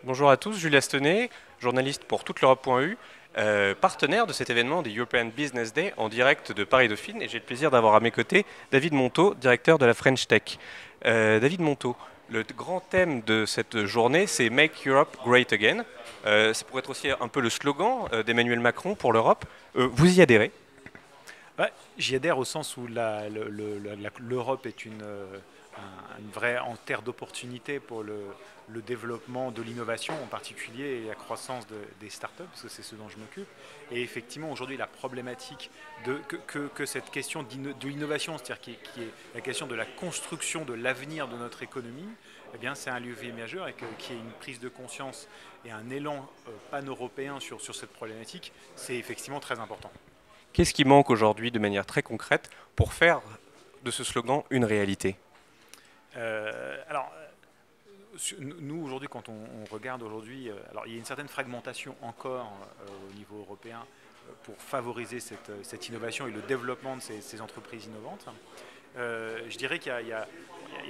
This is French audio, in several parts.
Bonjour à tous, Julia Stenay, journaliste pour toute l'Europe.eu, partenaire de cet événement des European Business Day en direct de Paris-Dauphine, et j'ai le plaisir d'avoir à mes côtés David Monteau, directeur de la French Tech. David Monteau, le grand thème de cette journée, c'est Make Europe Great Again. Ça pourrait être aussi un peu le slogan d'Emmanuel Macron pour l'Europe. Vous y adhérez? Ouais, j'y adhère au sens où l'Europe est une vraie en terre d'opportunité pour le développement de l'innovation en particulier et la croissance des startups, parce que c'est ce dont je m'occupe. Et effectivement, aujourd'hui, la problématique que cette question de l'innovation, c'est-à-dire qui est la question de la construction de l'avenir de notre économie, eh bien, c'est un levier majeur et qu'il y ait une prise de conscience et un élan pan-européen sur cette problématique, c'est effectivement très important. Qu'est-ce qui manque aujourd'hui de manière très concrète pour faire de ce slogan une réalité? Alors, nous aujourd'hui, quand on regarde aujourd'hui, alors il y a une certaine fragmentation encore au niveau européen pour favoriser cette innovation et le développement de ces entreprises innovantes. Je dirais qu'il y a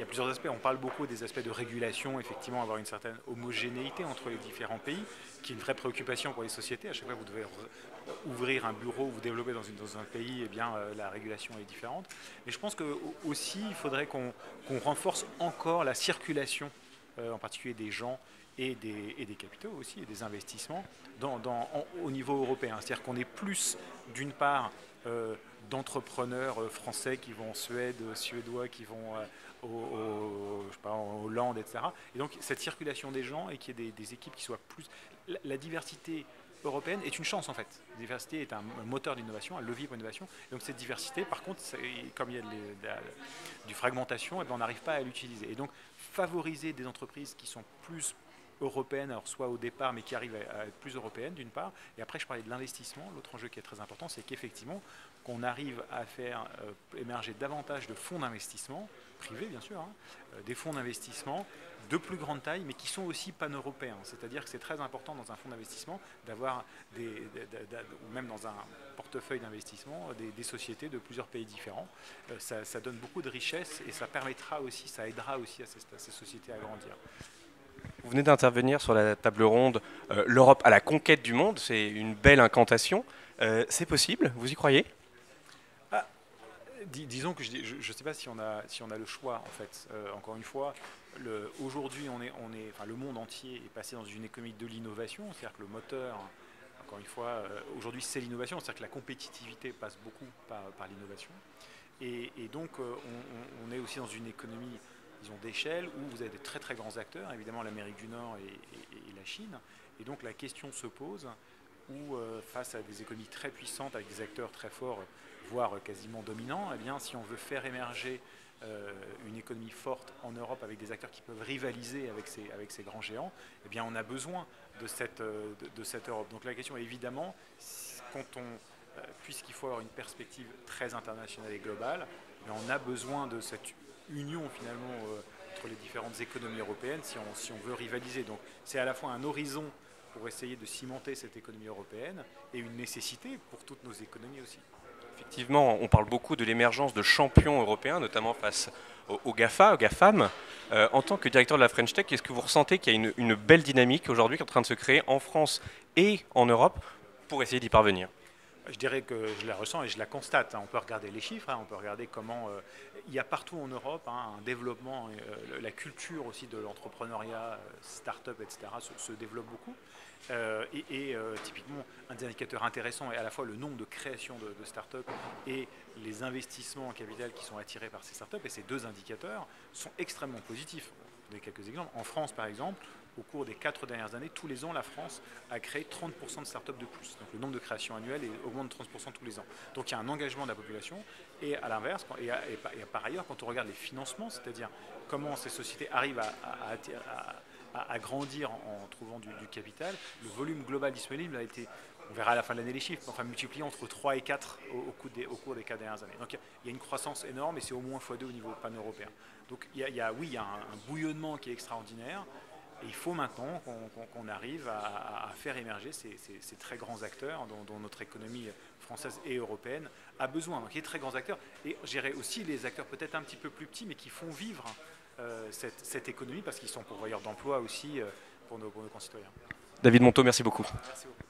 plusieurs aspects. On parle beaucoup des aspects de régulation, effectivement, avoir une certaine homogénéité entre les différents pays, qui est une vraie préoccupation pour les sociétés. À chaque fois que vous devez ouvrir un bureau ou vous développer dans un pays, eh bien, la régulation est différente. Mais je pense que aussi, il faudrait qu'on renforce encore la circulation, en particulier des gens et des capitaux aussi, et des investissements au niveau européen. C'est-à-dire qu'on est plus, d'une part, d'entrepreneurs français qui vont en Suède, suédois qui vont je sais pas, en Hollande, etc. Et donc cette circulation des gens et qu'il y ait des équipes qui soient plus... La diversité européenne est une chance en fait. La diversité est un moteur d'innovation, un levier pour l'innovation. Donc cette diversité, par contre, comme il y a du fragmentation, et bien on n'arrive pas à l'utiliser. Et donc favoriser des entreprises qui sont plus européennes, alors soit au départ, mais qui arrivent à être plus européennes d'une part. Et après, je parlais de l'investissement. L'autre enjeu qui est très important, c'est qu'effectivement, qu'on arrive à faire émerger davantage de fonds d'investissement, privés bien sûr, hein, des fonds d'investissement de plus grande taille, mais qui sont aussi pan-européens. C'est-à-dire que c'est très important dans un fonds d'investissement d'avoir ou même dans un portefeuille d'investissement, des sociétés de plusieurs pays différents. Ça donne beaucoup de richesse et ça permettra aussi, ça aidera aussi à ces sociétés à grandir. Vous venez d'intervenir sur la table ronde L'Europe à la conquête du monde. C'est une belle incantation. C'est possible? Vous y croyez? Ah, disons que je ne sais pas si on a le choix en fait. Encore une fois, aujourd'hui enfin, le monde entier est passé dans une économie de l'innovation, c'est-à-dire que le moteur, encore une fois, aujourd'hui c'est l'innovation, c'est-à-dire que la compétitivité passe beaucoup par l'innovation. Et donc on est aussi dans une économie, disons, d'échelle où vous avez des très très grands acteurs, évidemment l'Amérique du Nord et la Chine. Et donc la question se pose où face à des économies très puissantes avec des acteurs très forts, voire quasiment dominants, eh bien, si on veut faire émerger une économie forte en Europe avec des acteurs qui peuvent rivaliser avec ces grands géants, eh bien, on a besoin de cette Europe. Donc la question est évidemment, puisqu'il faut avoir une perspective très internationale et globale, mais on a besoin de cette union finalement entre les différentes économies européennes si on veut rivaliser. Donc c'est à la fois un horizon pour essayer de cimenter cette économie européenne et une nécessité pour toutes nos économies aussi. Effectivement, on parle beaucoup de l'émergence de champions européens, notamment face aux GAFA, aux GAFAM. En tant que directeur de la French Tech, est-ce que vous ressentez qu'il y a une belle dynamique aujourd'hui qui est en train de se créer en France et en Europe pour essayer d'y parvenir? Je dirais que je la ressens et je la constate, hein. On peut regarder les chiffres, hein. On peut regarder comment il y a partout en Europe, hein, un développement, la culture aussi de l'entrepreneuriat, start-up, etc., se développe beaucoup. Typiquement, un des indicateurs intéressants est à la fois le nombre de créations de start-up et les investissements en capital qui sont attirés par ces start-up. Et ces deux indicateurs sont extrêmement positifs. Je vais donner quelques exemples. En France, par exemple, au cours des 4 dernières années, tous les ans, la France a créé 30% de startups de plus. Donc le nombre de créations annuelles augmente de 30% tous les ans. Donc il y a un engagement de la population. Et à l'inverse, et par ailleurs, quand on regarde les financements, c'est-à-dire comment ces sociétés arrivent à grandir en trouvant du capital, le volume global disponible a été, on verra à la fin de l'année les chiffres, enfin multiplié entre 3 et 4 au cours des 4 dernières années. Donc il y a une croissance énorme et c'est au moins x2 au niveau pan-européen. Donc oui, il y a un bouillonnement qui est extraordinaire. Et il faut maintenant qu'on arrive à faire émerger ces très grands acteurs dont notre économie française et européenne a besoin. Donc il y a de très grands acteurs et je dirais aussi les acteurs peut-être un petit peu plus petits mais qui font vivre cette économie parce qu'ils sont pourvoyeurs d'emplois aussi pour nos concitoyens. David Monteau, merci beaucoup. Merci beaucoup.